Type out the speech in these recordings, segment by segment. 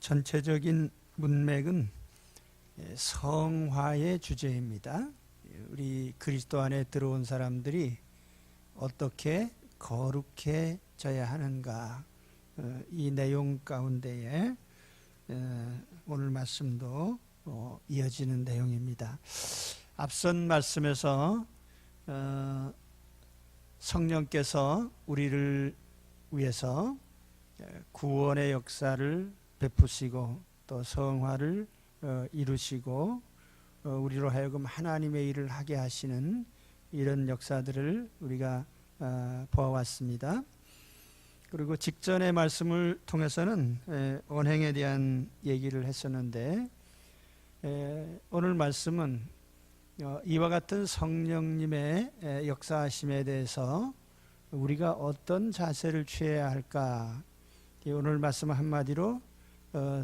전체적인 문맥은 성화의 주제입니다. 우리 그리스도 안에 들어온 사람들이 어떻게 거룩해져야 하는가, 이 내용 가운데에 오늘 말씀도 이어지는 내용입니다. 앞선 말씀에서 성령께서 우리를 위해서 구원의 역사를 베푸시고 또 성화를 이루시고 우리로 하여금 하나님의 일을 하게 하시는 이런 역사들을 우리가 보아왔습니다. 그리고 직전의 말씀을 통해서는 언행에 대한 얘기를 했었는데, 오늘 말씀은 이와 같은 성령님의 역사하심에 대해서 우리가 어떤 자세를 취해야 할까. 오늘 말씀 한마디로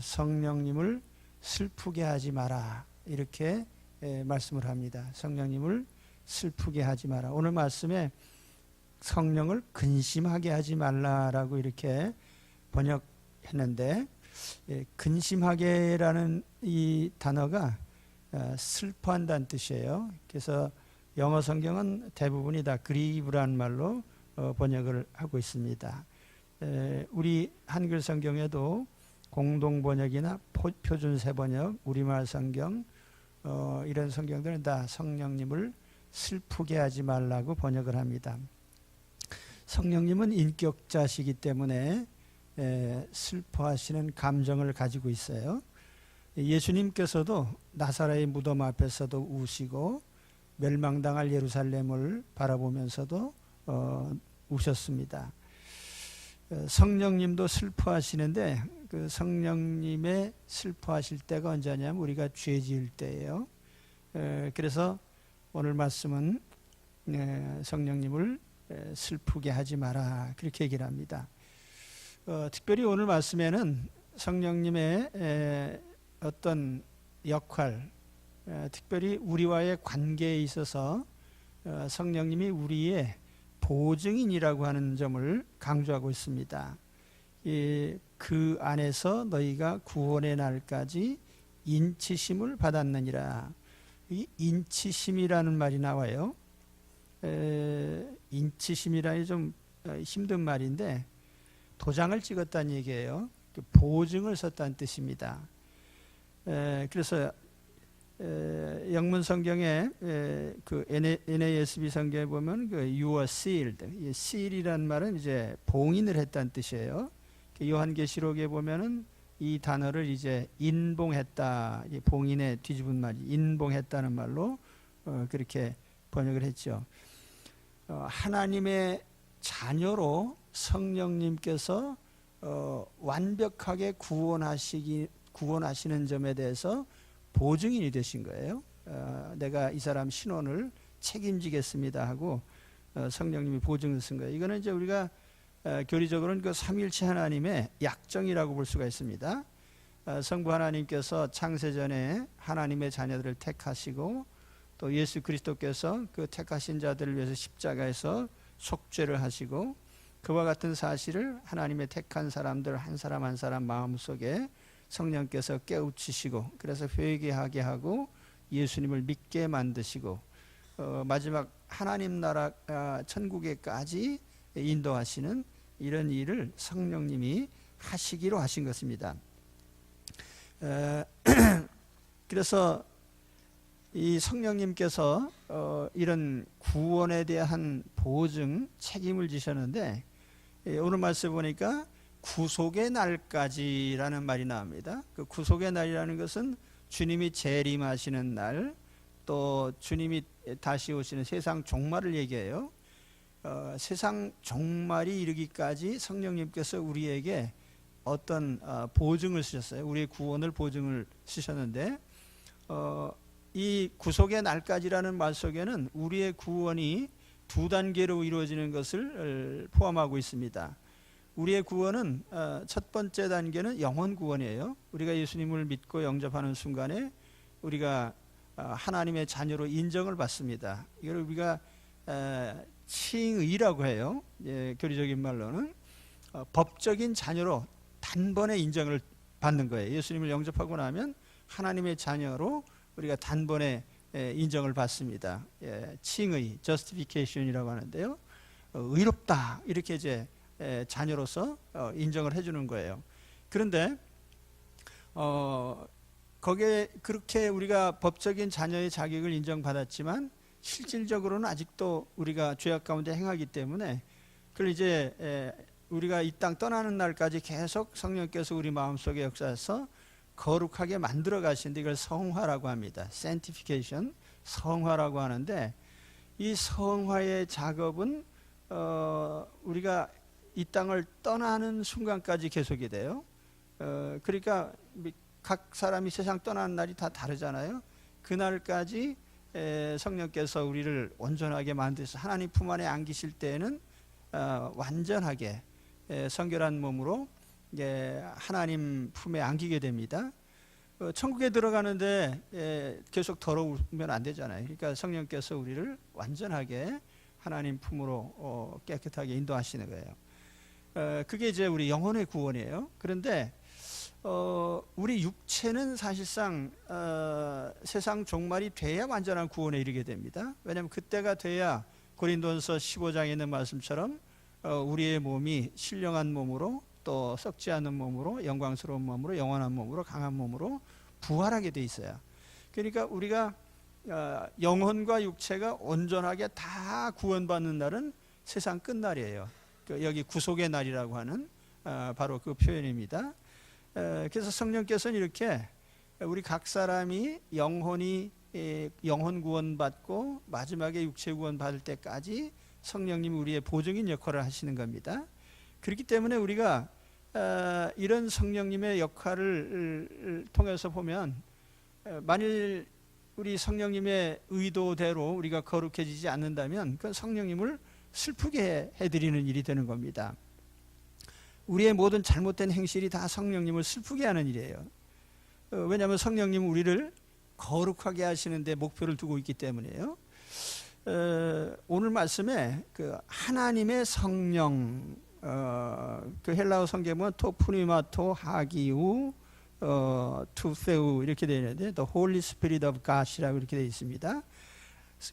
성령님을 슬프게 하지 마라, 이렇게 말씀을 합니다. 성령님을 슬프게 하지 마라. 오늘 말씀에 성령을 근심하게 하지 말라라고 이렇게 번역했는데, 근심하게라는 이 단어가 슬퍼한다는 뜻이에요. 그래서 영어 성경은 대부분이 다 grieve란 말로 번역을 하고 있습니다. 우리 한글 성경에도 공동 번역이나 표준세 번역, 우리말 성경, 이런 성경들은 다 성령님을 슬프게 하지 말라고 번역을 합니다. 성령님은 인격자시기 때문에 슬퍼하시는 감정을 가지고 있어요. 예수님께서도 나사렛의 무덤 앞에서도 우시고 멸망당할 예루살렘을 바라보면서도 우셨습니다. 성령님도 슬퍼하시는데, 그 성령님의 슬퍼하실 때가 언제냐면 우리가 죄 지을 때예요. 그래서 오늘 말씀은 성령님을 슬프게 하지 마라, 그렇게 얘기를 합니다. 특별히 오늘 말씀에는 성령님의 어떤 역할, 특별히 우리와의 관계에 있어서 성령님이 우리의 보증인이라고 하는 점을 강조하고 있습니다. 그 안에서 너희가 구원의 날까지 인치심을 받았느니라. 이 인치심이라는 말이 나와요. 인치심이라니 좀 힘든 말인데 도장을 찍었다는 얘기예요. 보증을 썼다는 뜻입니다. 그래서 영문 성경에 그 NASB 성경에 보면 그 you are sealed, seal이란 말은 이제 봉인을 했다는 뜻이에요. 요한계시록에 보면은 이 단어를 이제 인봉했다, 봉인에 뒤집은 말이 인봉했다는 말로 그렇게 번역을 했죠. 하나님의 자녀로 성령님께서 완벽하게 구원하시는 점에 대해서 보증인이 되신 거예요. 내가 이 사람 신원을 책임지겠습니다 하고 성령님이 보증을 쓴 거예요. 이거는 이제 우리가 교리적으로는 그 삼위일체 하나님의 약정이라고 볼 수가 있습니다. 성부 하나님께서 창세전에 하나님의 자녀들을 택하시고 또 예수 그리스도께서 그 택하신 자들을 위해서 십자가에서 속죄를 하시고, 그와 같은 사실을 하나님의 택한 사람들 한 사람 한 사람 마음속에 성령께서 깨우치시고, 그래서 회개하게 하고 예수님을 믿게 만드시고 마지막 하나님 나라 천국에까지 인도하시는 이런 일을 성령님이 하시기로 하신 것입니다. 그래서 이 성령님께서 이런 구원에 대한 보증, 책임을 지셨는데, 오늘 말씀 보니까 구속의 날까지라는 말이 나옵니다. 그 구속의 날이라는 것은 주님이 재림하시는 날, 또 주님이 다시 오시는 세상 종말을 얘기해요. 세상 종말이 이르기까지 성령님께서 우리에게 어떤 보증을 쓰셨어요. 우리의 구원을 보증을 쓰셨는데, 이 구속의 날까지라는 말 속에는 우리의 구원이 두 단계로 이루어지는 것을 포함하고 있습니다. 우리의 구원은 첫 번째 단계는 영혼 구원이에요. 우리가 예수님을 믿고 영접하는 순간에 우리가 하나님의 자녀로 인정을 받습니다. 이걸 우리가 칭의라고 해요. 예, 교리적인 말로는 법적인 자녀로 단번에 인정을 받는 것입니다. 그래서 우리가 구원을 받습니다. 그리고 그 다음에 이제 영적 구원이 있습니다. 우리가 예수님을 믿고 영접하는 순간에 우리가 하나님의 자녀로 인정을 받습니다. 이걸 우리가 칭의라고 해요. 예, 교리적인 말로는 법적인 자녀로 받는 거예요. 예수님을 영접하고 나면 하나님의 자녀로 우리가 단번에 인정을 받습니다. 칭의, justification이라고 하는데요. 의롭다 이렇게 이제 자녀로서 인정을 해주는 거예요. 그런데 거기에 그렇게 우리가 법적인 자녀의 자격을 인정받았지만 실질적으로는 아직도 우리가 죄악 가운데 행하기 때문에 그걸 이제 우리가 이 땅 떠나는 날까지 계속 성령께서 우리 마음속에 역사해서 거룩하게 만들어 가시는데 이걸 성화라고 합니다. sanctification, 성화라고 하는데 이 성화의 작업은 우리가 이 땅을 떠나는 순간까지 계속이 돼요. 그러니까 각 사람이 세상 떠나는 날이 다 다르잖아요. 그날까지 성령께서 우리를 온전하게 만드셔서 하나님 품 안에 안기실 때에는 완전하게 성결한 몸으로 하나님 품에 안기게 됩니다. 천국에 들어가는데 계속 더러우면 안 되잖아요. 그러니까 성령께서 우리를 완전하게 하나님 품으로 깨끗하게 인도하시는 거예요. 그게 이제 우리 영혼의 구원이에요. 그런데 우리 육체는 사실상 세상 종말이 돼야 완전한 구원에 이르게 됩니다. 왜냐하면 그때가 돼야 고린도전서 15장에 있는 말씀처럼 우리의 몸이 신령한 몸으로 또 썩지 않는 몸으로 영광스러운 몸으로 영원한 몸으로 강한 몸으로 부활하게 돼 있어요. 그러니까 우리가 영혼과 육체가 온전하게 다 구원받는 날은 세상 끝날이에요. 여기 구속의 날이라고 하는 바로 그 표현입니다. 그래서 성령께서는 이렇게 우리 각 사람이 영혼 구원받고 마지막에 육체 구원받을 때까지 성령님이 우리의 보증인 역할을 하시는 겁니다. 그렇기 때문에 우리가 이런 성령님의 역할을 통해서 보면 만일 우리 성령님의 의도대로 우리가 거룩해지지 않는다면 그건 성령님을 슬프게 해드리는 일이 되는 겁니다. 우리의 모든 잘못된 행실이 다 성령님을 슬프게 하는 일이에요. 왜냐하면 성령님은 우리를 거룩하게 하시는데 목표를 두고 있기 때문이에요. 오늘 말씀에 그 하나님의 성령, 그 헬라어 성경은 토푸니마토 하기우 투세우 이렇게 되어 있는데 The Holy Spirit of God이라고 이렇게 되어 있습니다.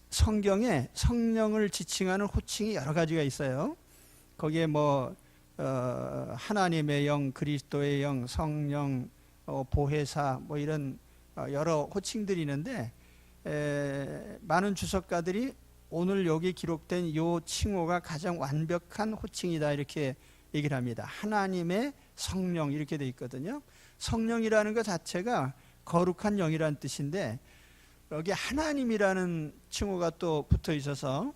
성경에 성령을 지칭하는 호칭이 여러 가지가 있어요. 거기에 뭐 하나님의 영, 그리스도의 영, 성령, 보혜사 뭐 이런 여러 호칭들이 있는데 많은 주석가들이 오늘 여기 기록된 이 칭호가 가장 완벽한 호칭이다 이렇게 얘기를 합니다. 하나님의 성령 이렇게 돼 있거든요. 성령이라는 것 자체가 거룩한 영이라는 뜻인데 여기 하나님이라는 칭호가 또 붙어 있어서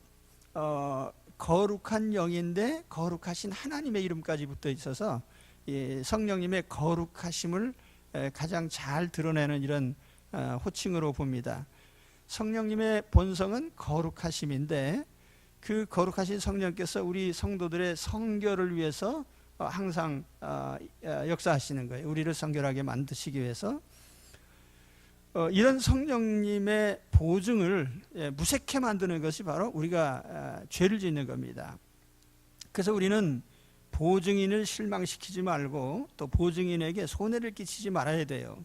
거룩한 영인데 거룩하신 하나님의 이름까지 붙어 있어서 이 성령님의 거룩하심을 가장 잘 드러내는 이런 호칭으로 봅니다. 성령님의 본성은 거룩하심인데 그 거룩하신 성령께서 우리 성도들의 성결을 위해서 항상 역사하시는 거예요. 우리를 성결하게 만드시기 위해서 이런 성령님의 보증을 무색해 만드는 것이 바로 우리가 죄를 짓는 겁니다. 그래서 우리는 보증인을 실망시키지 말고 또 보증인에게 손해를 끼치지 말아야 돼요.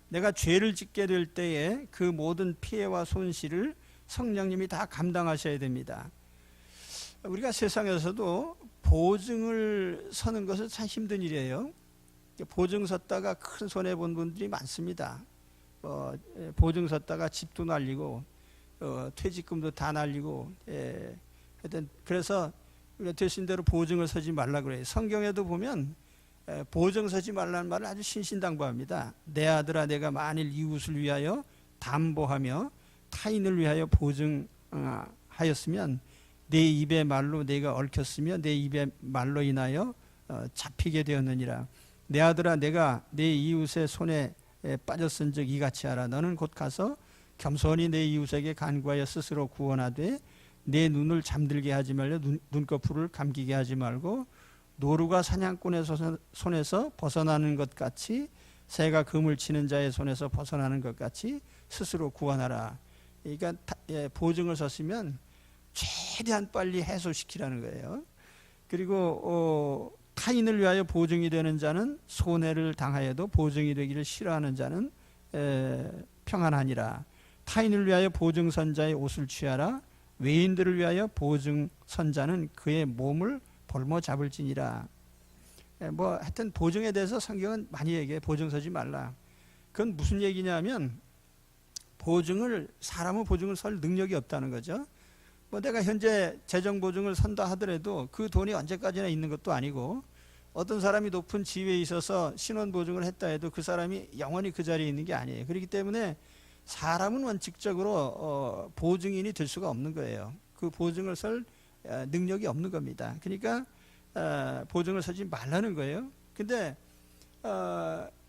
내가 죄를 짓게 될 때에 그 모든 피해와 손실을 성령님이 다 감당하셔야 됩니다. 우리가 세상에서도 보증을 서는 것은 참 힘든 일이에요. 보증 섰다가 큰 손해 본 분들이 많습니다. 보증 섰다가 집도 날리고 퇴직금도 다 날리고 하여튼 그래서 우리가 되신 대로 보증을 서지 말라 그래요. 성경에도 보면 보증 서지 말라는 말을 아주 신신당부합니다. 내 아들아 내가 만일 이웃을 위하여 담보하며 타인을 위하여 보증하였으면 내 입의 말로 내가 얽혔으며 내 입의 말로 인하여 잡히게 되었느니라. 내 아들아 내가 내 이웃의 손에 빠졌은 적 이같이 하라. 너는 곧 가서 겸손히 내 이웃에게 간구하여 스스로 구원하되 내 눈을 잠들게 하지 말려 눈꺼풀을 감기게 하지 말고 노루가 사냥꾼의 손에서 벗어나는 것 같이 새가 그물 치는 자의 손에서 벗어나는 것 같이 스스로 구원하라. 그러니까 보증을 섰으면 최대한 빨리 해소시키라는 거예요. 그리고 타인을 위하여 보증이 되는 자는 손해를 당하여도 보증이 되기를 싫어하는 자는 평안하니라. 타인을 위하여 보증선자의 옷을 취하라. 외인들을 위하여 보증선자는 그의 몸을 볼모 잡을지니라. 뭐 하여튼 보증에 대해서 성경은 많이 얘기해. 보증 서지 말라. 그건 무슨 얘기냐면 사람은 보증을 설 능력이 없다는 거죠. 뭐 내가 현재 재정 보증을 선다 하더라도 그 돈이 언제까지나 있는 것도 아니고, 어떤 사람이 높은 지위에 있어서 신원 보증을 했다 해도 그 사람이 영원히 그 자리에 있는 게 아니에요. 그렇기 때문에 사람은 원칙적으로 보증인이 될 수가 없는 거예요. 그 보증을 설 능력이 없는 겁니다. 그러니까 보증을 서지 말라는 거예요. 근데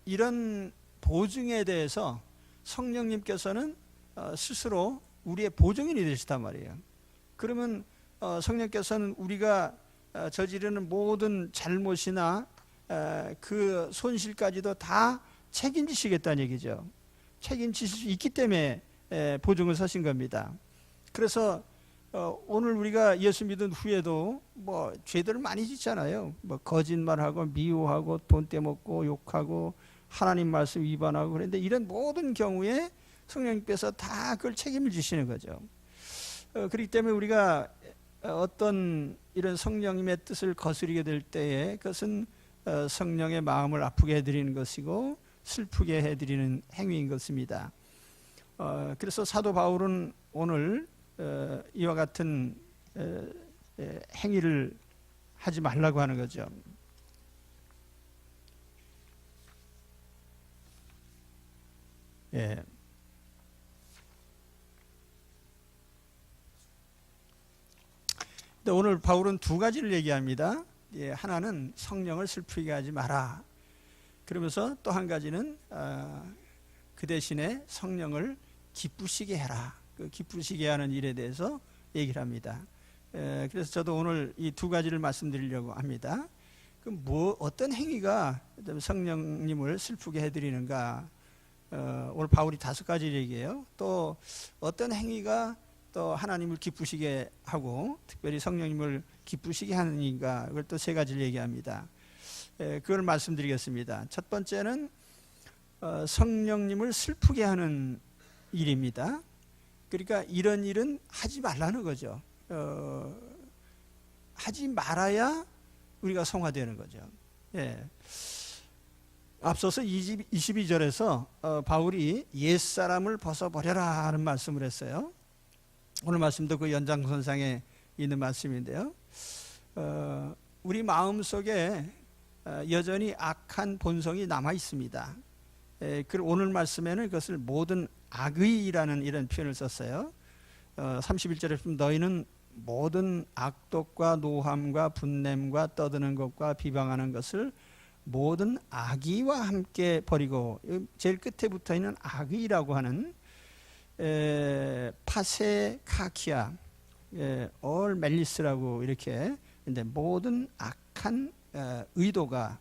이런 보증에 대해서 성령님께서는 스스로 우리의 보증인이 되시단 말이에요. 그러면 성령께서는 우리가 저지르는 모든 잘못이나 그 손실까지도 다 책임지시겠다는 얘기죠. 책임지실 수 있기 때문에 보증을 서신 겁니다. 그래서 오늘 우리가 예수 믿은 후에도 뭐 죄들을 많이 짓잖아요. 뭐 거짓말하고 미워하고 돈 떼먹고 욕하고 하나님 말씀 위반하고. 그런데 이런 모든 경우에 성령님께서 다 그걸 책임을 지시는 거죠. 그렇기 때문에 우리가 어떤 이런 성령님의 뜻을 거스르게 될 때에 그것은 성령의 마음을 아프게 해드리는 것이고 슬프게 해드리는 행위인 것입니다. 그래서 사도 바울은 오늘 이와 같은 행위를 하지 말라고 하는 거죠. 예. 오늘 바울은 두 가지를 얘기합니다. 예, 하나는 성령을 슬프게 하지 마라. 그러면서 또 한 가지는 그 대신에 성령을 기쁘시게 해라. 그 기쁘시게 하는 일에 대해서 얘기를 합니다. 그래서 저도 오늘 이 두 가지를 말씀드리려고 합니다. 그럼 어떤 행위가 성령님을 슬프게 해드리는가? 오늘 바울이 5가지를 얘기해요. 또 어떤 행위가 또 하나님을 기쁘시게 하고 특별히 성령님을 기쁘시게 하는가, 그걸 또 3가지를 얘기합니다. 그걸 말씀드리겠습니다. 첫 번째는 성령님을 슬프게 하는 일입니다. 그러니까 이런 일은 하지 말라는 거죠. 하지 말아야 우리가 성화되는 거죠. 예. 앞서서 22절에서 바울이 옛사람을 벗어버려라 하는 말씀을 했어요. 오늘 말씀도 그 연장선상에 있는 말씀인데요. 우리 마음속에 여전히 악한 본성이 남아 있습니다. 오늘 말씀에는 그것을 모든 악의라는 이런 표현을 썼어요. 31절에 보면 너희는 모든 악독과 노함과 분냄과 떠드는 것과 비방하는 것을 모든 악의와 함께 버리고, 제일 끝에 붙어있는 악의라고 하는 파세카키아 얼 멜리스라고 이렇게, 근데 모든 악한 의도가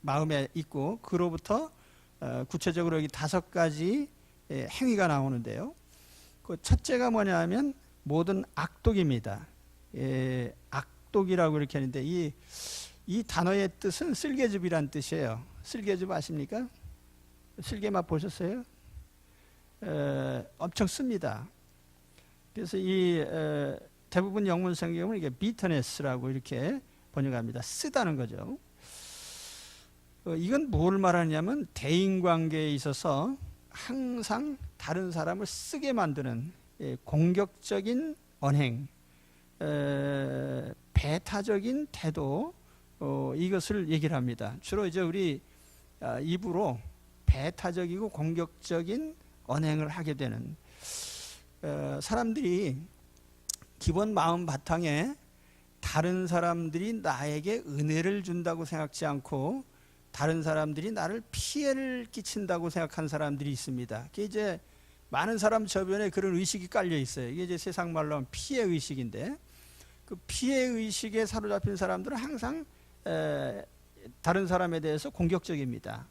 마음에 있고, 그로부터 구체적으로 여기 5가지 행위가 나오는데요. 그 첫째가 뭐냐면 모든 악독입니다. 악독이라고 이렇게 하는데 이 단어의 뜻은 쓸개즙이란 뜻이에요. 쓸개즙 아십니까? 쓸개 맛 보셨어요? 엄청 씁니다. 그래서 대부분 영문 성경은 이게 bitterness라고 이렇게 번역합니다. 쓰다는 거죠. 이건 뭘 말하냐면 대인관계에 있어서 항상 다른 사람을 쓰게 만드는 공격적인 언행, 배타적인 태도, 이것을 얘기를 합니다. 주로 이제 우리 입으로 배타적이고 공격적인 언행을 하게 되는 사람들이 기본 마음 바탕에 다른 사람들이 나에게 은혜를 준다고 생각지 않고 다른 사람들이 나를 피해를 끼친다고 생각하는 사람들이 있습니다. 그게 이제 많은 사람 저변에 그런 의식이 깔려 있어요. 이게 이제 세상 말로 하면 피해 의식인데, 그 피해 의식에 사로잡힌 사람들은 항상 다른 사람에 대해서 공격적입니다.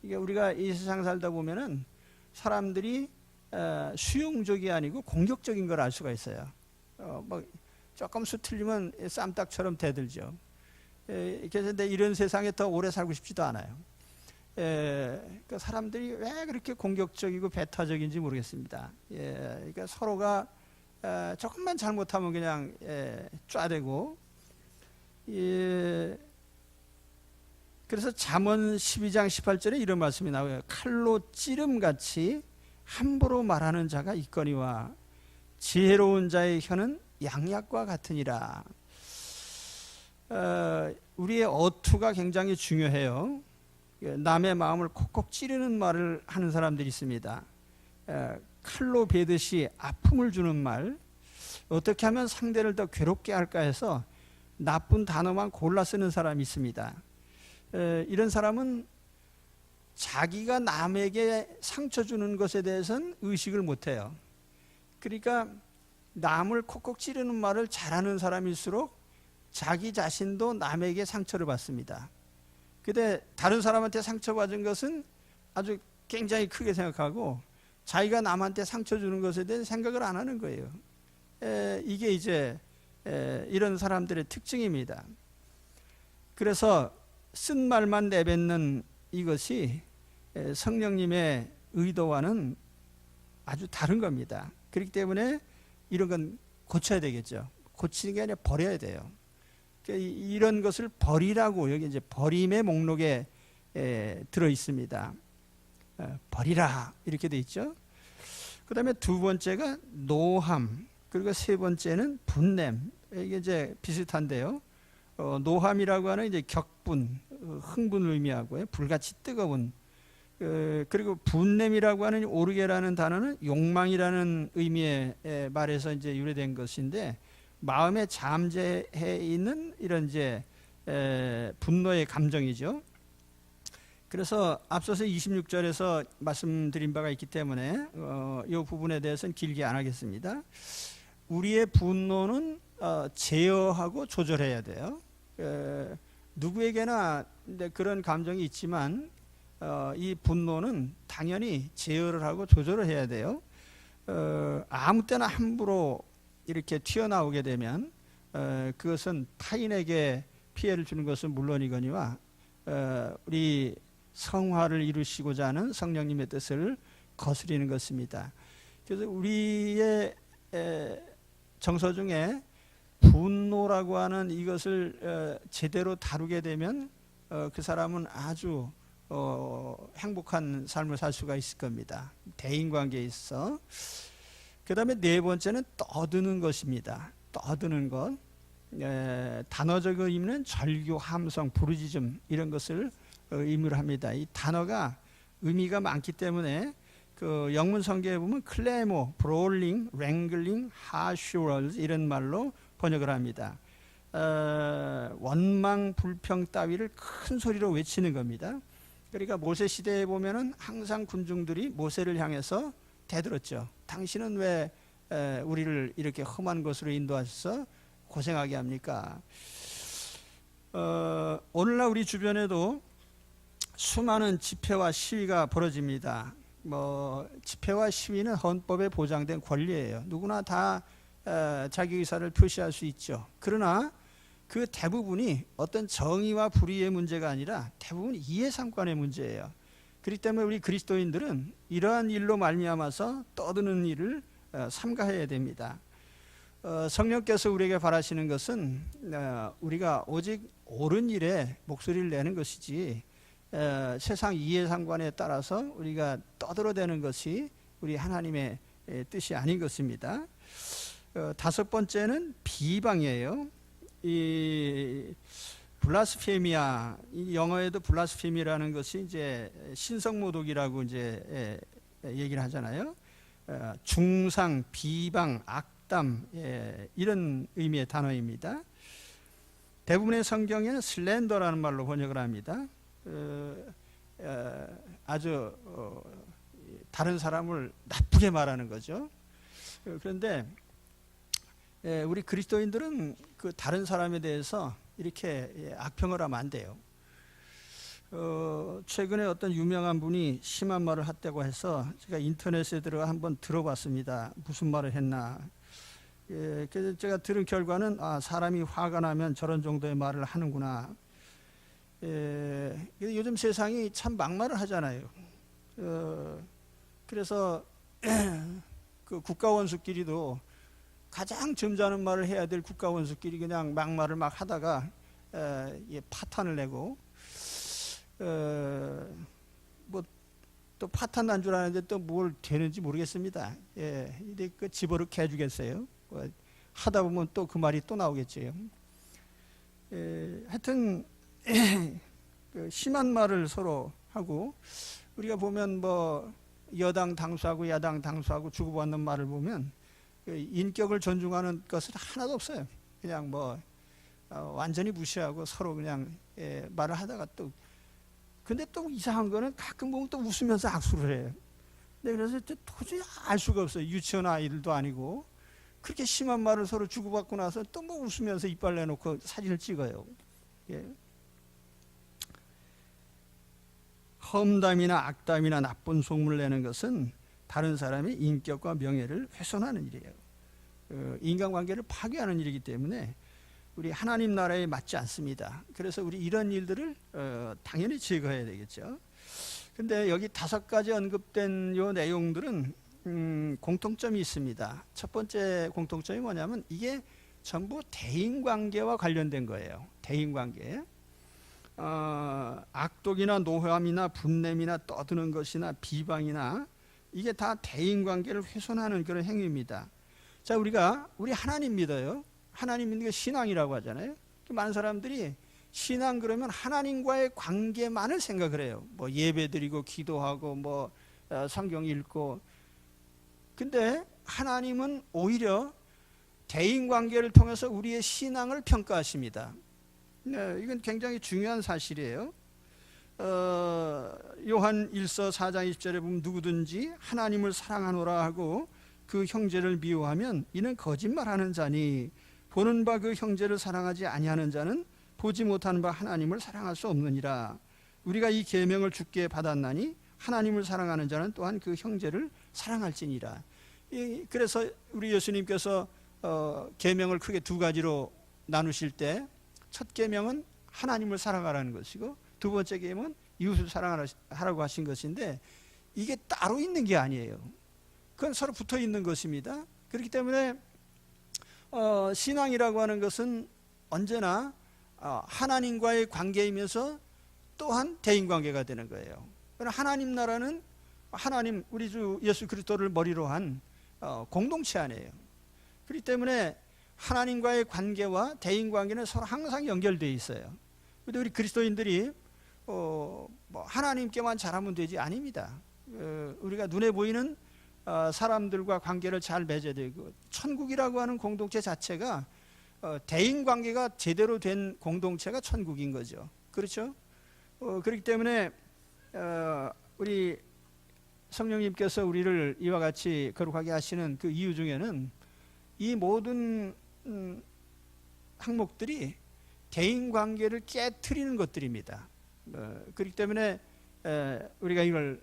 이게 우리가 이 세상 살다 보면은 사람들이 수용적이 아니고 공격적인 걸 알 수가 있어요. 뭐 조금 수틀리면 쌈딱처럼 대들죠. 그래서 내 이런 세상에 더 오래 살고 싶지도 않아요. 그러니까 사람들이 왜 그렇게 공격적이고 배타적인지 모르겠습니다. 그러니까 서로가 조금만 잘못하면 그냥 쫙대고. 그래서 잠언 12장 18절에 이런 말씀이 나와요. 칼로 찌름같이 함부로 말하는 자가 있거니와 지혜로운 자의 혀는 양약과 같으니라. 우리의 어투가 굉장히 중요해요. 남의 마음을 콕콕 찌르는 말을 하는 사람들이 있습니다. 칼로 베듯이 아픔을 주는 말, 어떻게 하면 상대를 더 괴롭게 할까 해서 나쁜 단어만 골라 쓰는 사람이 있습니다. 이런 사람은 자기가 남에게 상처 주는 것에 대해서는 의식을 못해요. 그러니까 남을 콕콕 찌르는 말을 잘하는 사람일수록 자기 자신도 남에게 상처를 받습니다. 근데 다른 사람한테 상처받은 것은 아주 굉장히 크게 생각하고 자기가 남한테 상처 주는 것에 대해 생각을 안 하는 거예요. 이게 이제 이런 사람들의 특징입니다. 그래서 쓴 말만 내뱉는 이것이 성령님의 의도와는 아주 다른 겁니다. 그렇기 때문에 이런 건 고쳐야 되겠죠. 고치는 게 아니라 버려야 돼요. 이런 것을 버리라고 여기 이제 버림의 목록에 들어 있습니다. 버리라 이렇게 돼 있죠. 그 다음에 두 번째가 노함, 그리고 세 번째는 분냄. 이게 이제 비슷한데요. 노함이라고 하는 이제 격분, 흥분을 의미하고요. 불같이 뜨거운. 그리고 분냄이라고 하는 오르게라는 단어는 욕망이라는 의미의 말에서 이제 유래된 것인데, 마음에 잠재해 있는 이런 이제 분노의 감정이죠. 그래서 앞서서 26절에서 말씀드린 바가 있기 때문에 이 부분에 대해서는 길게 안 하겠습니다. 우리의 분노는 제어하고 조절해야 돼요. 누구에게나 그런 감정이 있지만 이 분노는 당연히 제어를 하고 조절을 해야 돼요. 아무 때나 함부로 이렇게 튀어나오게 되면 그것은 타인에게 피해를 주는 것은 물론이거니와 우리 성화를 이루시고자 하는 성령님의 뜻을 거스리는 것입니다. 그래서 우리의 정서 중에 분노라고 하는 이것을 제대로 다루게 되면 그 사람은 아주 행복한 삶을 살 수가 있을 겁니다. 대인관계에 있어. 그 다음에 네 번째는 떠드는 것입니다. 떠드는 것. 단어적 의미는 절규, 함성, 부르짖음 이런 것을 의미를 합니다. 이 단어가 의미가 많기 때문에 그 영문 성경에 보면 클레모, 브롤링, 랭글링, 하슈얼즈 이런 말로 번역을 합니다. 원망, 불평 따위를 큰 소리로 외치는 겁니다. 그러니까 모세 시대에 보면은 항상 군중들이 모세를 향해서 대들었죠. 당신은 왜 우리를 이렇게 험한 곳으로 인도하셔서 고생하게 합니까? 오늘날 우리 주변에도 수많은 집회와 시위가 벌어집니다. 집회와 시위는 헌법에 보장된 권리예요. 누구나 다 자기 의사를 표시할 수 있죠. 그러나 그 대부분이 어떤 정의와 불의의 문제가 아니라 대부분 이해상관의 문제예요. 그렇기 때문에 우리 그리스도인들은 이러한 일로 말미암아서 떠드는 일을 삼가해야 됩니다. 성령께서 우리에게 바라시는 것은 우리가 오직 옳은 일에 목소리를 내는 것이지 세상 이해상관에 따라서 우리가 떠들어대는 것이 우리 하나님의 뜻이 아닌 것입니다. 다섯 번째는 비방이에요. 이 블라스페미아, 영어에도 블라스페미라는 것이 이제 신성모독이라고 이제 얘기를 하잖아요. 중상, 비방, 악담 이런 의미의 단어입니다. 대부분의 성경에는 슬렌더라는 말로 번역을 합니다. 아주 다른 사람을 나쁘게 말하는 거죠. 그런데 우리 그리스도인들은 그 다른 사람에 대해서 이렇게 악평을 하면 안 돼요. 최근에 어떤 유명한 분이 심한 말을 했다고 해서 제가 인터넷에 들어가 한번 들어봤습니다. 무슨 말을 했나. 그래서 제가 들은 결과는 사람이 화가 나면 저런 정도의 말을 하는구나. 요즘 세상이 참 막말을 하잖아요. 그래서 그 국가원수끼리도 가장 점잖은 말을 해야 될 국가원수끼리 그냥 막말을 막 하다가 파탄을 내고 뭐 또 파탄 난 줄 아는데 또 뭘 되는지 모르겠습니다. 근데 그 집어넣게 해주겠어요. 하다 보면 또 그 말이 또 나오겠죠. 하여튼 그 심한 말을 서로 하고, 우리가 보면 뭐 여당 당수하고 야당 당수하고 주고받는 말을 보면 인격을 존중하는 것은 하나도 없어요. 그냥 뭐 완전히 무시하고 서로 그냥 말을 하다가 또, 근데 또 이상한 거는 가끔 보면 또 웃으면서 악수를 해요. 그래서 도저히 알 수가 없어요. 유치원 아이들도 아니고 그렇게 심한 말을 서로 주고받고 나서 또 뭐 웃으면서 이빨 내놓고 사진을 찍어요. 험담이나 악담이나 나쁜 소문을 내는 것은 다른 사람의 인격과 명예를 훼손하는 일이에요. 인간관계를 파괴하는 일이기 때문에 우리 하나님 나라에 맞지 않습니다. 그래서 우리 이런 일들을 당연히 제거해야 되겠죠. 근데 여기 5가지 언급된 요 내용들은 공통점이 있습니다. 첫 번째 공통점이 뭐냐면 이게 전부 대인관계와 관련된 거예요. 대인관계. 악독이나 노함이나 분냄이나 떠드는 것이나 비방이나 이게 다 대인관계를 훼손하는 그런 행위입니다. 자, 우리 하나님 믿어요. 하나님 믿는 게 신앙이라고 하잖아요. 많은 사람들이 신앙 그러면 하나님과의 관계만을 생각을 해요. 뭐 예배드리고 기도하고 뭐 성경 읽고. 근데 하나님은 오히려 대인관계를 통해서 우리의 신앙을 평가하십니다. 이건 굉장히 중요한 사실이에요. 요한 1서 4장 20절에 보면 누구든지 하나님을 사랑하노라 하고 그 형제를 미워하면 이는 거짓말하는 자니 보는 바 그 형제를 사랑하지 아니하는 자는 보지 못하는 바 하나님을 사랑할 수 없느니라. 우리가 이 계명을 주께 받았나니 하나님을 사랑하는 자는 또한 그 형제를 사랑할지니라. 그래서 우리 예수님께서 계명을 크게 2가지로 나누실 때 첫 계명은 하나님을 사랑하라는 것이고 두 번째 계명은 이웃을 사랑하라고 하신 것인데 이게 따로 있는 게 아니에요. 그건 서로 붙어 있는 것입니다. 그렇기 때문에 신앙이라고 하는 것은 언제나 하나님과의 관계이면서 또한 대인관계가 되는 거예요. 하나님 나라는 하나님 우리 주 예수 그리스도를 머리로 한 공동체 안에요. 그렇기 때문에 하나님과의 관계와 대인관계는 서로 항상 연결되어 있어요. 그런데 우리 그리스도인들이 뭐 하나님께만 잘하면 되지 아닙니다. 우리가 눈에 보이는 사람들과 관계를 잘 맺어야 되고, 천국이라고 하는 공동체 자체가 대인관계가 제대로 된 공동체가 천국인 거죠. 그렇죠? 그렇기 때문에 우리 성령님께서 우리를 이와 같이 거룩하게 하시는 그 이유 중에는 이 모든 항목들이 대인관계를 깨트리는 것들입니다. 그렇기 때문에 우리가 이걸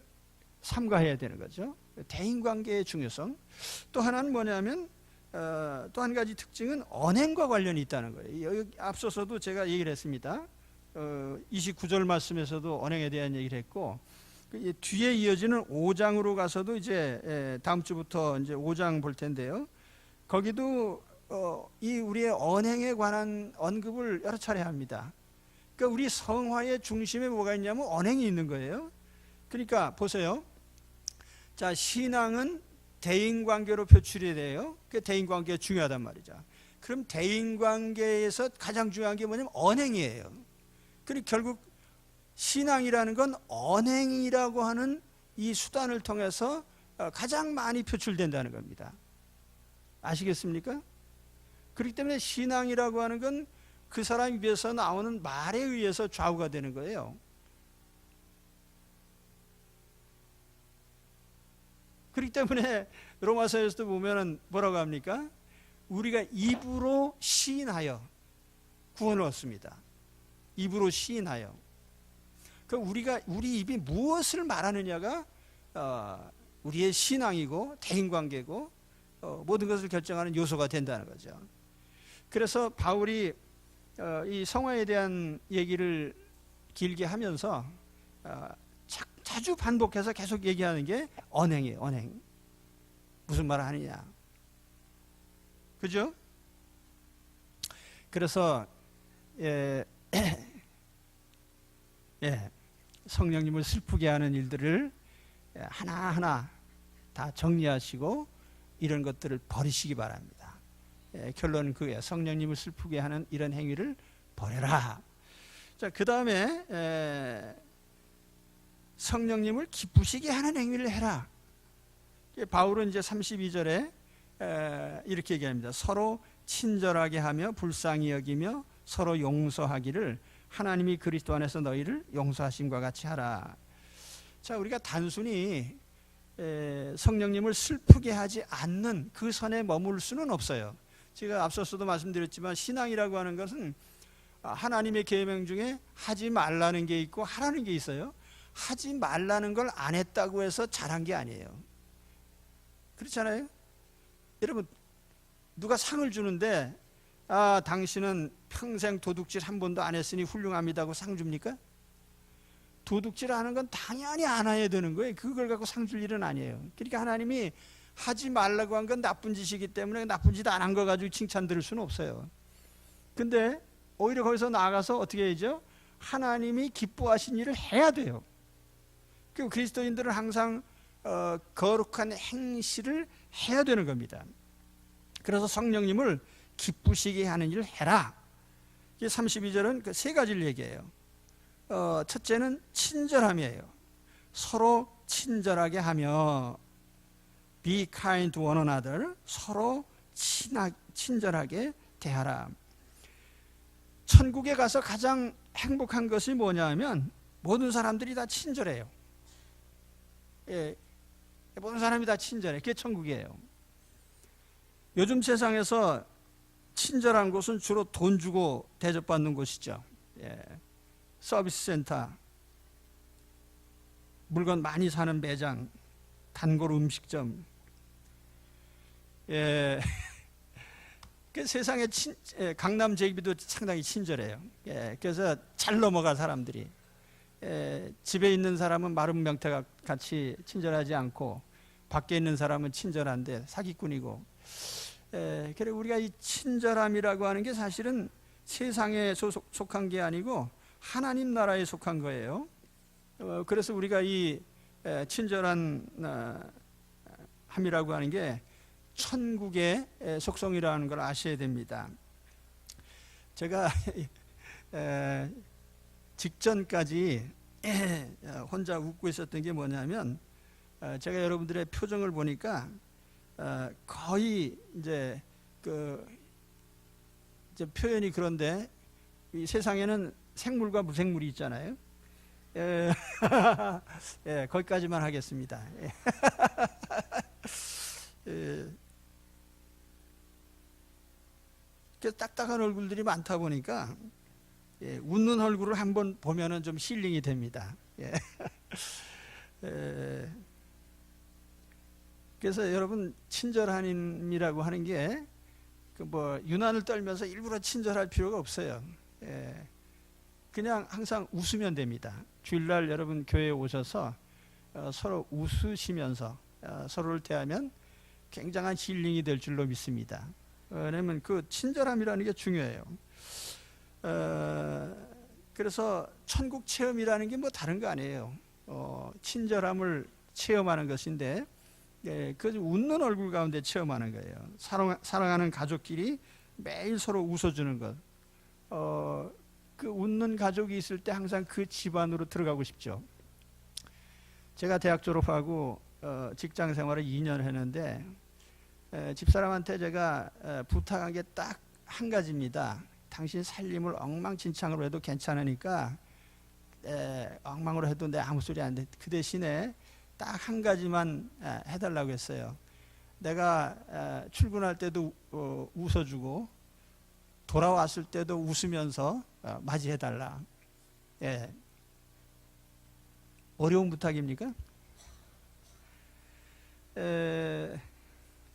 삼가해야 되는 거죠. 대인관계의 중요성. 또 하나는 뭐냐면 또 한 가지 특징은 언행과 관련이 있다는 거예요. 여기 앞서서도 제가 얘기를 했습니다. 29절 말씀에서도 언행에 대한 얘기를 했고, 뒤에 이어지는 5장으로 가서도 이제 다음 주부터 이제 5장 볼 텐데요. 거기도 이 우리의 언행에 관한 언급을 여러 차례 합니다. 그러니까 우리 성화의 중심에 뭐가 있냐면 언행이 있는 거예요. 그러니까 보세요. 자, 신앙은 대인관계로 표출이 돼요. 그 대인관계가 중요하단 말이죠. 그럼 대인관계에서 가장 중요한 게 뭐냐면 언행이에요. 그리고 결국 신앙이라는 건 언행이라고 하는 이 수단을 통해서 가장 많이 표출된다는 겁니다. 아시겠습니까? 그렇기 때문에 신앙이라고 하는 건 그 사람 입에서 나오는 말에 의해서 좌우가 되는 거예요. 그렇기 때문에 로마서에서도 보면은 뭐라고 합니까? 우리가 입으로 시인하여 구원을 얻습니다. 입으로 시인하여. 그 우리 입이 무엇을 말하느냐가 우리의 신앙이고 대인관계고 모든 것을 결정하는 요소가 된다는 거죠. 그래서 바울이 이 성화에 대한 얘기를 길게 하면서 자주 반복해서 계속 얘기하는 게 언행이에요. 언행. 무슨 말을 하느냐. 그죠? 그래서 성령님을 슬프게 하는 일들을 하나하나 다 정리하시고 이런 것들을 버리시기 바랍니다. 결론은 그거예요. 성령님을 슬프게 하는 이런 행위를 버려라. 자, 그 다음에 성령님을 기쁘시게 하는 행위를 해라. 바울은 이제 32절에 이렇게 얘기합니다. 서로 친절하게 하며 불쌍히 여기며 서로 용서하기를 하나님이 그리스도 안에서 너희를 용서하심과 같이 하라. 자, 우리가 단순히 성령님을 슬프게 하지 않는 그 선에 머물 수는 없어요. 제가 앞서서도 말씀드렸지만 신앙이라고 하는 것은 하나님의 계명 중에 하지 말라는 게 있고 하라는 게 있어요. 하지 말라는 걸 안 했다고 해서 잘한 게 아니에요. 그렇잖아요. 여러분, 누가 상을 주는데 당신은 평생 도둑질 한 번도 안 했으니 훌륭합니다고 상 줍니까? 도둑질을 하는 건 당연히 안 해야 되는 거예요. 그걸 갖고 상 줄 일은 아니에요. 그러니까 하나님이 하지 말라고 한 건 나쁜 짓이기 때문에 나쁜 짓 안 한 거 가지고 칭찬 들을 수는 없어요. 근데 오히려 거기서 나아가서 어떻게 해야죠? 하나님이 기뻐하신 일을 해야 돼요. 그 그리스도인들은 항상 거룩한 행실을 해야 되는 겁니다. 그래서 성령님을 기쁘시게 하는 일을 해라. 32절은 그 세 가지를 얘기해요. 첫째는 친절함이에요. 서로 친절하게 하며 be kind to one another. 서로 친절하게 대하라. 천국에 가서 가장 행복한 것이 뭐냐면 모든 사람들이 다 친절해요. 모든 사람이 다 친절해. 그게 천국이에요. 요즘 세상에서 친절한 곳은 주로 돈 주고 대접받는 곳이죠. 서비스 센터, 물건 많이 사는 매장, 단골 음식점. 그 세상에 강남 제비도 상당히 친절해요. 그래서 잘 넘어가 사람들이. 집에 있는 사람은 마른 명태가 같이 친절하지 않고 밖에 있는 사람은 친절한데 사기꾼이고. 그리고 우리가 이 친절함이라고 하는 게 사실은 세상에 속한 게 아니고 하나님 나라에 속한 거예요. 그래서 우리가 이 친절한 함이라고 하는 게 천국의 속성이라는 걸 아셔야 됩니다. 제가 직전까지 혼자 웃고 있었던 게 뭐냐면 제가 여러분들의 표정을 보니까 거의 이제 이제 표현이 그런데 이 세상에는 생물과 무생물이 있잖아요. 거기까지만 하겠습니다. 딱딱한 얼굴들이 많다 보니까 웃는 얼굴을 한번 보면은 좀 힐링이 됩니다. 그래서 여러분 친절함이라고 하는 게 그 뭐 유난을 떨면서 일부러 친절할 필요가 없어요. 그냥 항상 웃으면 됩니다. 주일날 여러분 교회에 오셔서 서로 웃으시면서 서로를 대하면 굉장한 힐링이 될 줄로 믿습니다. 왜냐하면 그 친절함이라는 게 중요해요. 그래서 천국 체험이라는 게 뭐 다른 거 아니에요. 친절함을 체험하는 것인데 그 웃는 얼굴 가운데 체험하는 거예요. 사랑하는 가족끼리 매일 서로 웃어주는 것. 그 웃는 가족이 있을 때 항상 그 집안으로 들어가고 싶죠. 제가 대학 졸업하고 직장 생활을 2년 했는데 집사람한테 제가 부탁한 게 딱 한 가지입니다. 당신 살림을 엉망진창으로 해도 괜찮으니까 엉망으로 해도 내 아무 소리 안 돼. 그 대신에 딱 한 가지만 해달라고 했어요. 내가 출근할 때도 웃어주고 돌아왔을 때도 웃으면서 맞이해달라. 어려운 부탁입니까?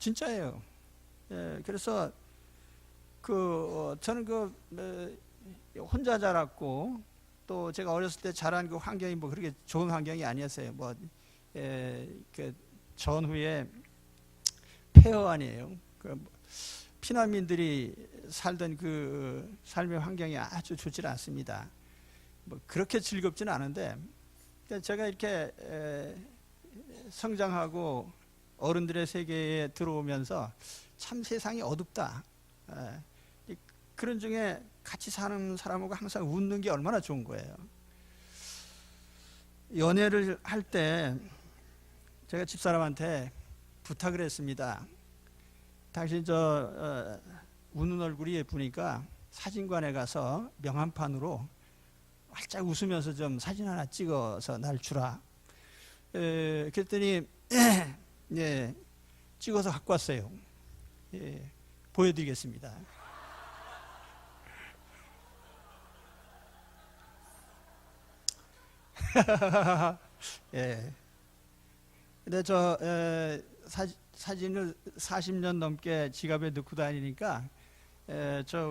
진짜예요. 그래서 저는 혼자 자랐고 또 제가 어렸을 때 자란 그 환경이 뭐 그렇게 좋은 환경이 아니었어요. 그 전후에 폐허 아니에요. 피난민들이 살던 그 삶의 환경이 아주 좋지 않습니다. 뭐 그렇게 즐겁지는 않은데 제가 이렇게 성장하고 어른들의 세계에 들어오면서 참 세상이 어둡다. 그런 중에 같이 사는 사람하고 항상 웃는 게 얼마나 좋은 거예요. 연애를 할 때 제가 집사람한테 부탁을 했습니다. 당신 웃는 얼굴이 예쁘니까 사진관에 가서 명함판으로 활짝 웃으면서 좀 사진 하나 찍어서 날 주라. 그랬더니 예, 찍어서 갖고 왔어요. 보여드리겠습니다. 예. 근데 사진을 40년 넘게 지갑에 넣고 다니니까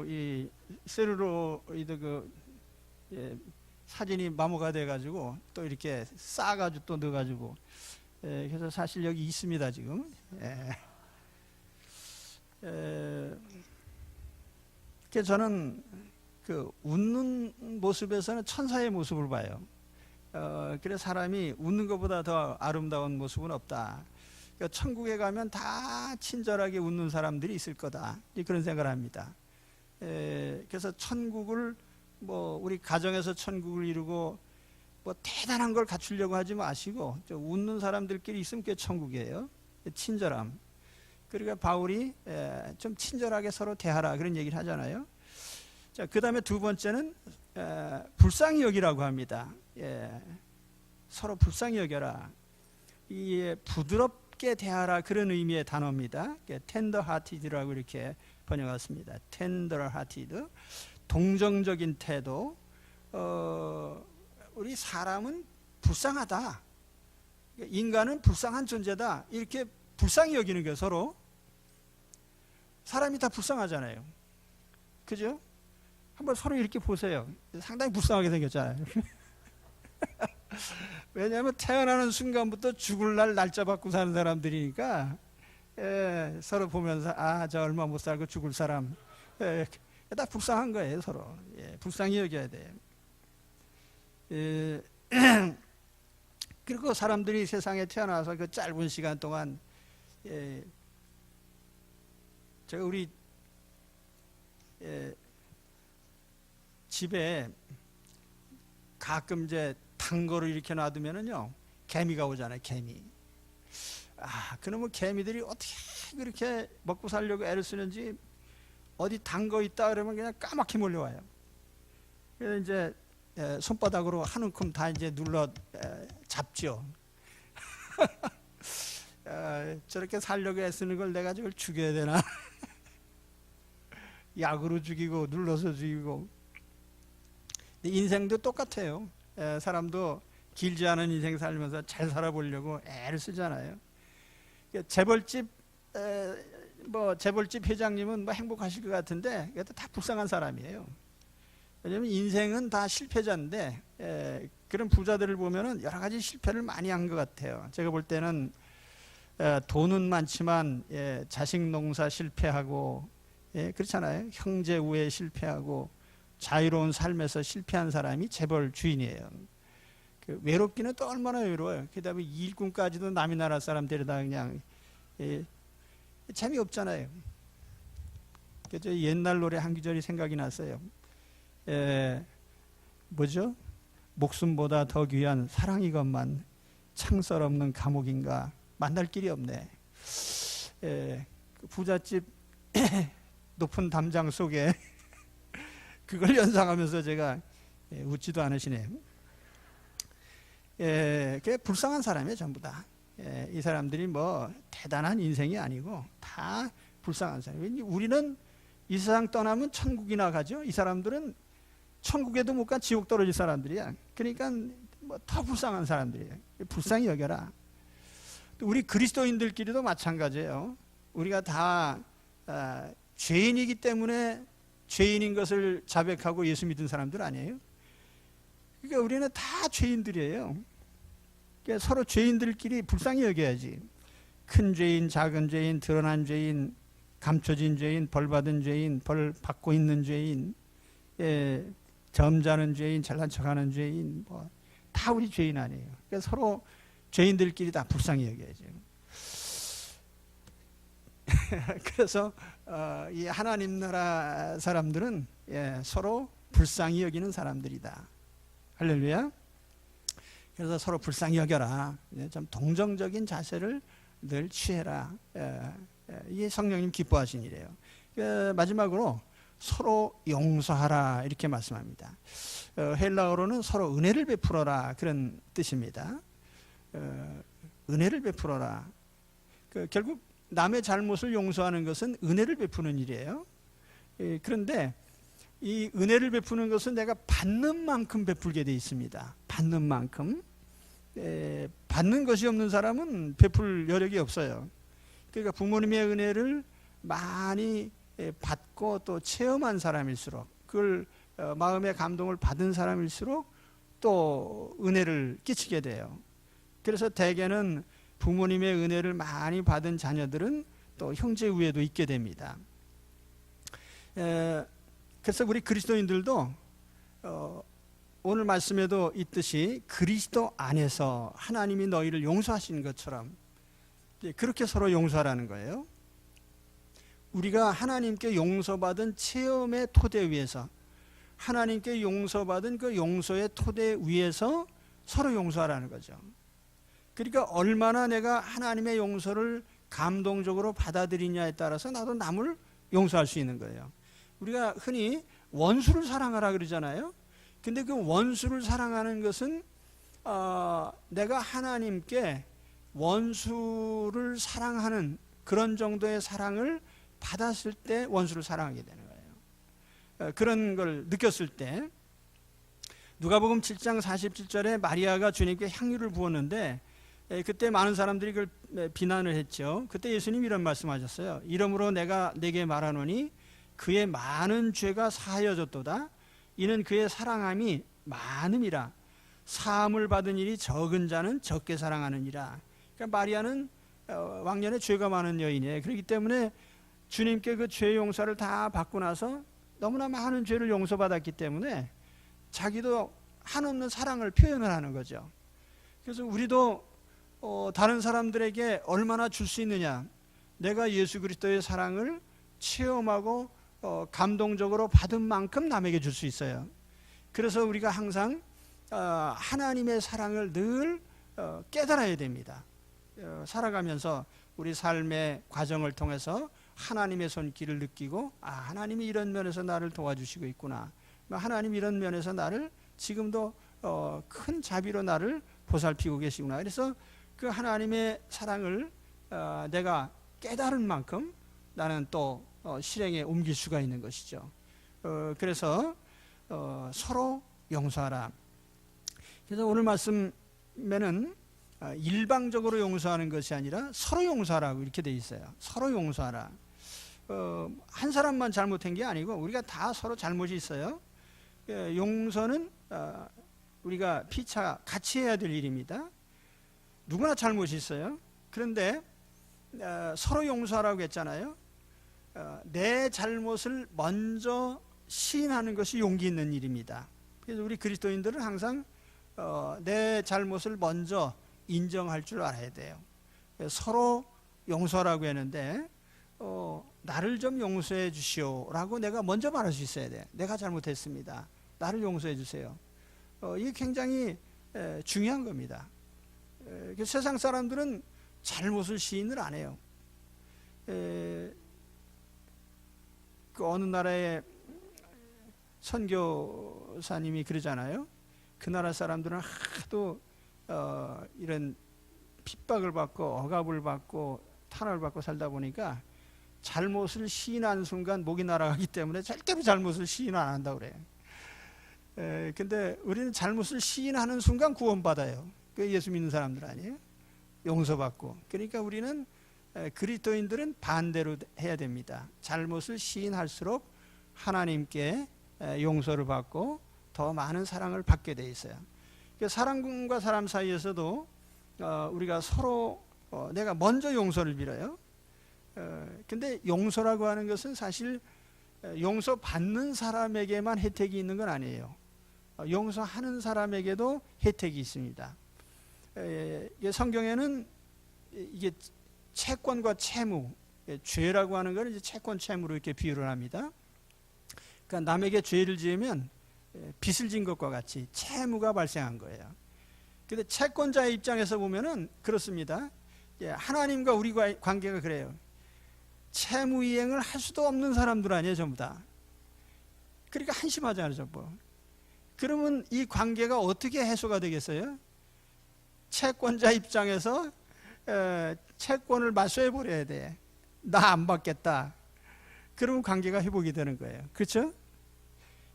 이 셀룰로이드 사진이 마모가 돼가지고 또 이렇게 싸가지고 또 넣어가지고 그래서 사실 여기 있습니다 지금. 그래서 저는 그 웃는 모습에서는 천사의 모습을 봐요. 그래서 사람이 웃는 것보다 더 아름다운 모습은 없다. 그러니까 천국에 가면 다 친절하게 웃는 사람들이 있을 거다. 그런 생각을 합니다. 그래서 천국을 우리 가정에서 천국을 이루고 대단한 걸 갖추려고 하지 마시고 웃는 사람들끼리 있으면 그게 천국이에요. 친절함. 그러니까 바울이 좀 친절하게 서로 대하라 그런 얘기를 하잖아요. 자, 그 다음에 두 번째는 불쌍히 여기라고 합니다. 서로 불쌍히 여겨라. 부드럽게 대하라 그런 의미의 단어입니다. tender hearted라고 이렇게 번역했습니다. tender hearted, 동정적인 태도. 우리 사람은 불쌍하다. 인간은 불쌍한 존재다. 이렇게 불쌍히 여기는 거예요. 서로. 사람이 다 불쌍하잖아요. 그죠? 한번 서로 이렇게 보세요. 상당히 불쌍하게 생겼잖아요. 왜냐하면 태어나는 순간부터 죽을 날 날짜 받고 사는 사람들이니까 서로 보면서 저 얼마 못 살고 죽을 사람 다 불쌍한 거예요. 서로. 불쌍히 여겨야 돼요. 그리고 사람들이 세상에 태어나서 그 짧은 시간 동안 제가 우리 집에 가끔 이제 탄 거를 이렇게 놔두면은요 개미가 오잖아요. 개미. 그놈의 개미들이 어떻게 그렇게 먹고 살려고 애를 쓰는지 어디 단 거 있다 그러면 그냥 까맣게 몰려와요. 그래서 이제 손바닥으로 한 움큼 다 이제 눌러 잡죠. 저렇게 살려고 애쓰는 걸 내가 저걸 죽여야 되나? 약으로 죽이고 눌러서 죽이고. 인생도 똑같아요. 사람도 길지 않은 인생 살면서 잘 살아보려고 애를 쓰잖아요. 재벌집 재벌집 회장님은 행복하실 것 같은데 그것도 다 불쌍한 사람이에요. 왜냐하면 인생은 다 실패자인데 그런 부자들을 보면은 여러 가지 실패를 많이 한 것 같아요. 제가 볼 때는 돈은 많지만 자식 농사 실패하고 그렇잖아요. 형제 우애 실패하고 자유로운 삶에서 실패한 사람이 재벌 주인이에요. 외롭기는 또 얼마나 외로워요. 그 다음에 일꾼까지도 남의 나라 사람 데려다 그냥 재미없잖아요. 그래서 옛날 노래 한 구절이 생각이 났어요. 뭐죠? 목숨보다 더 귀한 사랑이건만 창설 없는 감옥인가. 만날 길이 없네. 부잣집 높은 담장 속에 그걸 연상하면서 제가 웃지도 않으시네요. 그게 불쌍한 사람이에요. 전부 다. 이 사람들이 대단한 인생이 아니고 다 불쌍한 사람이에요. 우리는 이 세상 떠나면 천국이나 가죠. 이 사람들은 천국에도 못 가 지옥 떨어질 사람들이야. 그러니까 더 불쌍한 사람들이에요. 불쌍히 여겨라. 또 우리 그리스도인들끼리도 마찬가지예요. 우리가 다 죄인이기 때문에 죄인인 것을 자백하고 예수 믿은 사람들 아니에요? 그러니까 우리는 다 죄인들이에요. 그러니까 서로 죄인들끼리 불쌍히 여겨야지. 큰 죄인, 작은 죄인, 드러난 죄인, 감춰진 죄인, 벌받은 죄인, 벌 받고 있는 죄인, 점잖은 죄인, 잘난 척하는 죄인, 다 우리 죄인 아니에요. 그러니까 서로 죄인들끼리 다 불쌍히 여겨야죠. 그래서 이 하나님 나라 사람들은 서로 불쌍히 여기는 사람들이다. 할렐루야. 그래서 서로 불쌍히 여겨라. 좀 동정적인 자세를 늘 취해라. 이게 성령님 기뻐하신 일이에요. 마지막으로 서로 용서하라 이렇게 말씀합니다. 헬라어로는 서로 은혜를 베풀어라 그런 뜻입니다. 은혜를 베풀어라. 결국 남의 잘못을 용서하는 것은 은혜를 베푸는 일이에요. 그런데 이 은혜를 베푸는 것은 내가 받는 만큼 베풀게 돼 있습니다. 받는 만큼. 받는 것이 없는 사람은 베풀 여력이 없어요. 그러니까 부모님의 은혜를 많이 받고 또 체험한 사람일수록, 그걸 마음의 감동을 받은 사람일수록 또 은혜를 끼치게 돼요. 그래서 대개는 부모님의 은혜를 많이 받은 자녀들은 또 형제 우애도 있게 됩니다. 그래서 우리 그리스도인들도 오늘 말씀에도 있듯이 그리스도 안에서 하나님이 너희를 용서하신 것처럼 그렇게 서로 용서하라는 거예요. 우리가 하나님께 용서받은 체험의 토대 위에서, 하나님께 용서받은 그 용서의 토대 위에서 서로 용서하라는 거죠. 그러니까 얼마나 내가 하나님의 용서를 감동적으로 받아들이냐에 따라서 나도 남을 용서할 수 있는 거예요. 우리가 흔히 원수를 사랑하라 그러잖아요. 근데 그 원수를 사랑하는 것은 내가 하나님께 원수를 사랑하는 그런 정도의 사랑을 받았을 때 원수를 사랑하게 되는 거예요. 그런 걸 느꼈을 때 누가복음 7장 47절에 마리아가 주님께 향유를 부었는데 그때 많은 사람들이 그걸 비난을 했죠. 그때 예수님이 이런 말씀하셨어요. 이러므로 내가 네게 말하노니 그의 많은 죄가 사하여졌도다. 이는 그의 사랑함이 많음이라. 사함을 받은 일이 적은 자는 적게 사랑하느니라. 그러니까 마리아는 왕년에 죄가 많은 여인이에요. 그렇기 때문에 주님께 그 죄 용서를 다 받고 나서 너무나 많은 죄를 용서받았기 때문에 자기도 한없는 사랑을 표현을 하는 거죠. 그래서 우리도 다른 사람들에게 얼마나 줄 수 있느냐, 내가 예수 그리스도의 사랑을 체험하고 감동적으로 받은 만큼 남에게 줄 수 있어요. 그래서 우리가 항상 하나님의 사랑을 늘 깨달아야 됩니다. 살아가면서 우리 삶의 과정을 통해서 하나님의 손길을 느끼고, 하나님이 이런 면에서 나를 도와주시고 있구나, 하나님이 이런 면에서 나를 지금도 큰 자비로 나를 보살피고 계시구나. 그래서 그 하나님의 사랑을 내가 깨달은 만큼 나는 또 실행에 옮길 수가 있는 것이죠. 그래서 서로 용서하라. 그래서 오늘 말씀에는 일방적으로 용서하는 것이 아니라 서로 용서하라고 이렇게 돼 있어요. 서로 용서하라. 한 사람만 잘못한 게 아니고 우리가 다 서로 잘못이 있어요. 용서는 우리가 피차 같이 해야 될 일입니다. 누구나 잘못이 있어요. 그런데 서로 용서하라고 했잖아요. 내 잘못을 먼저 시인하는 것이 용기 있는 일입니다. 그래서 우리 그리스도인들은 항상 내 잘못을 먼저 인정할 줄 알아야 돼요. 서로 용서라고 했는데 나를 좀 용서해 주시오라고 내가 먼저 말할 수 있어야 돼. 내가 잘못했습니다. 나를 용서해 주세요. 이게 굉장히 중요한 겁니다. 세상 사람들은 잘못을 시인을 안 해요. 그 어느 나라의 선교사님이 그러잖아요. 그 나라 사람들은 하도 이런 핍박을 받고 억압을 받고 탄압을 받고 살다 보니까 잘못을 시인하는 순간 목이 날아가기 때문에 절대로 잘못을 시인 안 한다고 그래요. 근데 우리는 잘못을 시인하는 순간 구원받아요. 그 예수 믿는 사람들 아니에요? 용서받고. 그러니까 우리는 그리스도인들은 반대로 해야 됩니다. 잘못을 시인할수록 하나님께 용서를 받고 더 많은 사랑을 받게 돼 있어요. 사람과 사람 사이에서도 우리가 서로 내가 먼저 용서를 빌어요. 근데 용서라고 하는 것은 사실 용서받는 사람에게만 혜택이 있는 건 아니에요. 용서하는 사람에게도 혜택이 있습니다. 성경에는 이게 채권과 채무, 죄라고 하는 걸 이제 채권, 채무로 이렇게 비유를 합니다. 그러니까 남에게 죄를 지으면 빚을 진 것과 같이 채무가 발생한 거예요. 근데 채권자의 입장에서 보면은 그렇습니다. 하나님과 우리과의 관계가 그래요. 채무 이행을 할 수도 없는 사람들 아니에요, 전부 다. 그러니까 한심하잖아요, 전부. 그러면 이 관계가 어떻게 해소가 되겠어요? 채권자 입장에서 채권을 맞서해 버려야 돼. 나 안 받겠다. 그러면 관계가 회복이 되는 거예요. 그렇죠?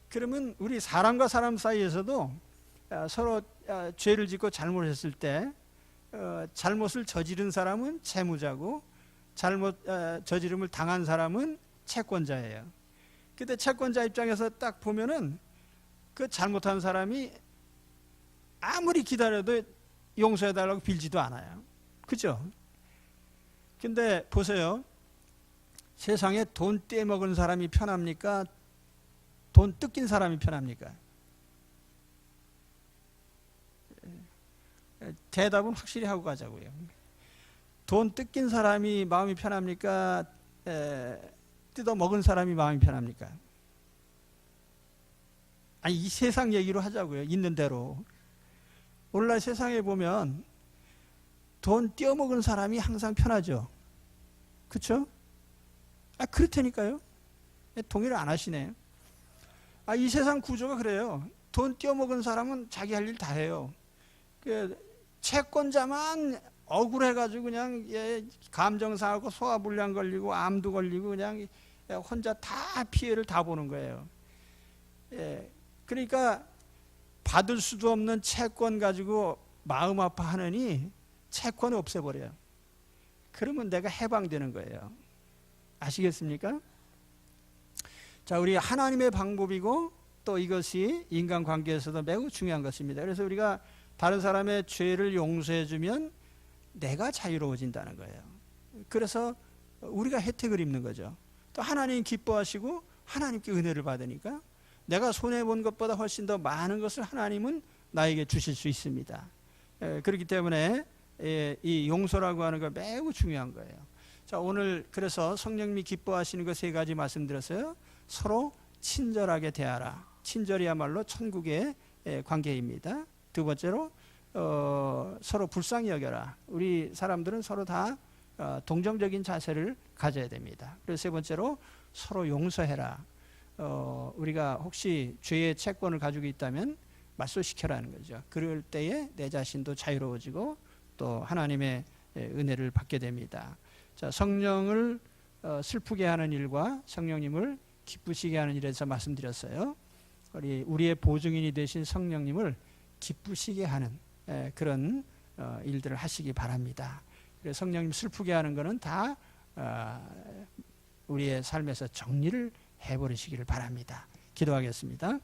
그러면 우리 사람과 사람 사이에서도 서로 죄를 짓고 잘못했을 때 잘못을 저지른 사람은 채무자고 잘못 저지름을 당한 사람은 채권자예요. 근데 채권자 입장에서 딱 보면은 그 잘못한 사람이 아무리 기다려도 용서해달라고 빌지도 않아요. 그죠? 근데 보세요. 세상에 돈 떼먹은 사람이 편합니까? 돈 뜯긴 사람이 편합니까? 대답은 확실히 하고 가자고요. 돈 뜯긴 사람이 마음이 편합니까? 뜯어먹은 사람이 마음이 편합니까? 아니, 이 세상 얘기로 하자고요. 있는 대로. 오늘날 세상에 보면 돈 떼어먹은 사람이 항상 편하죠. 그렇죠? 그렇다니까요. 동의를 안 하시네. 이 세상 구조가 그래요. 돈 떼어먹은 사람은 자기 할 일 다 해요. 채권자만 억울해가지고 그냥 감정 상하고 소화불량 걸리고 암도 걸리고 그냥 혼자 다 피해를 다 보는 거예요. 그러니까 받을 수도 없는 채권 가지고 마음 아파하느니 채권을 없애버려요. 그러면 내가 해방되는 거예요. 아시겠습니까? 자, 우리 하나님의 방법이고 또 이것이 인간관계에서도 매우 중요한 것입니다. 그래서 우리가 다른 사람의 죄를 용서해주면 내가 자유로워진다는 거예요. 그래서 우리가 혜택을 입는 거죠. 또 하나님 기뻐하시고 하나님께 은혜를 받으니까 내가 손해본 것보다 훨씬 더 많은 것을 하나님은 나에게 주실 수 있습니다. 그렇기 때문에 이 용서라고 하는 거 매우 중요한 거예요. 자, 오늘 그래서 성령님이 기뻐하시는 거 세 가지 말씀드렸어요. 서로 친절하게 대하라. 친절이야말로 천국의 관계입니다. 두 번째로 서로 불쌍히 여겨라. 우리 사람들은 서로 다 동정적인 자세를 가져야 됩니다. 그리고 세 번째로 서로 용서해라. 우리가 혹시 죄의 채권을 가지고 있다면 맞소시켜라는 거죠. 그럴 때에 내 자신도 자유로워지고 또 하나님의 은혜를 받게 됩니다. 자, 성령을 슬프게 하는 일과 성령님을 기쁘시게 하는 일에서 말씀드렸어요. 우리의 보증인이 되신 성령님을 기쁘시게 하는 그런 일들을 하시기 바랍니다. 그래서 성령님 슬프게 하는 것은 다 우리의 삶에서 정리를 해버리시기를 바랍니다. 기도하겠습니다.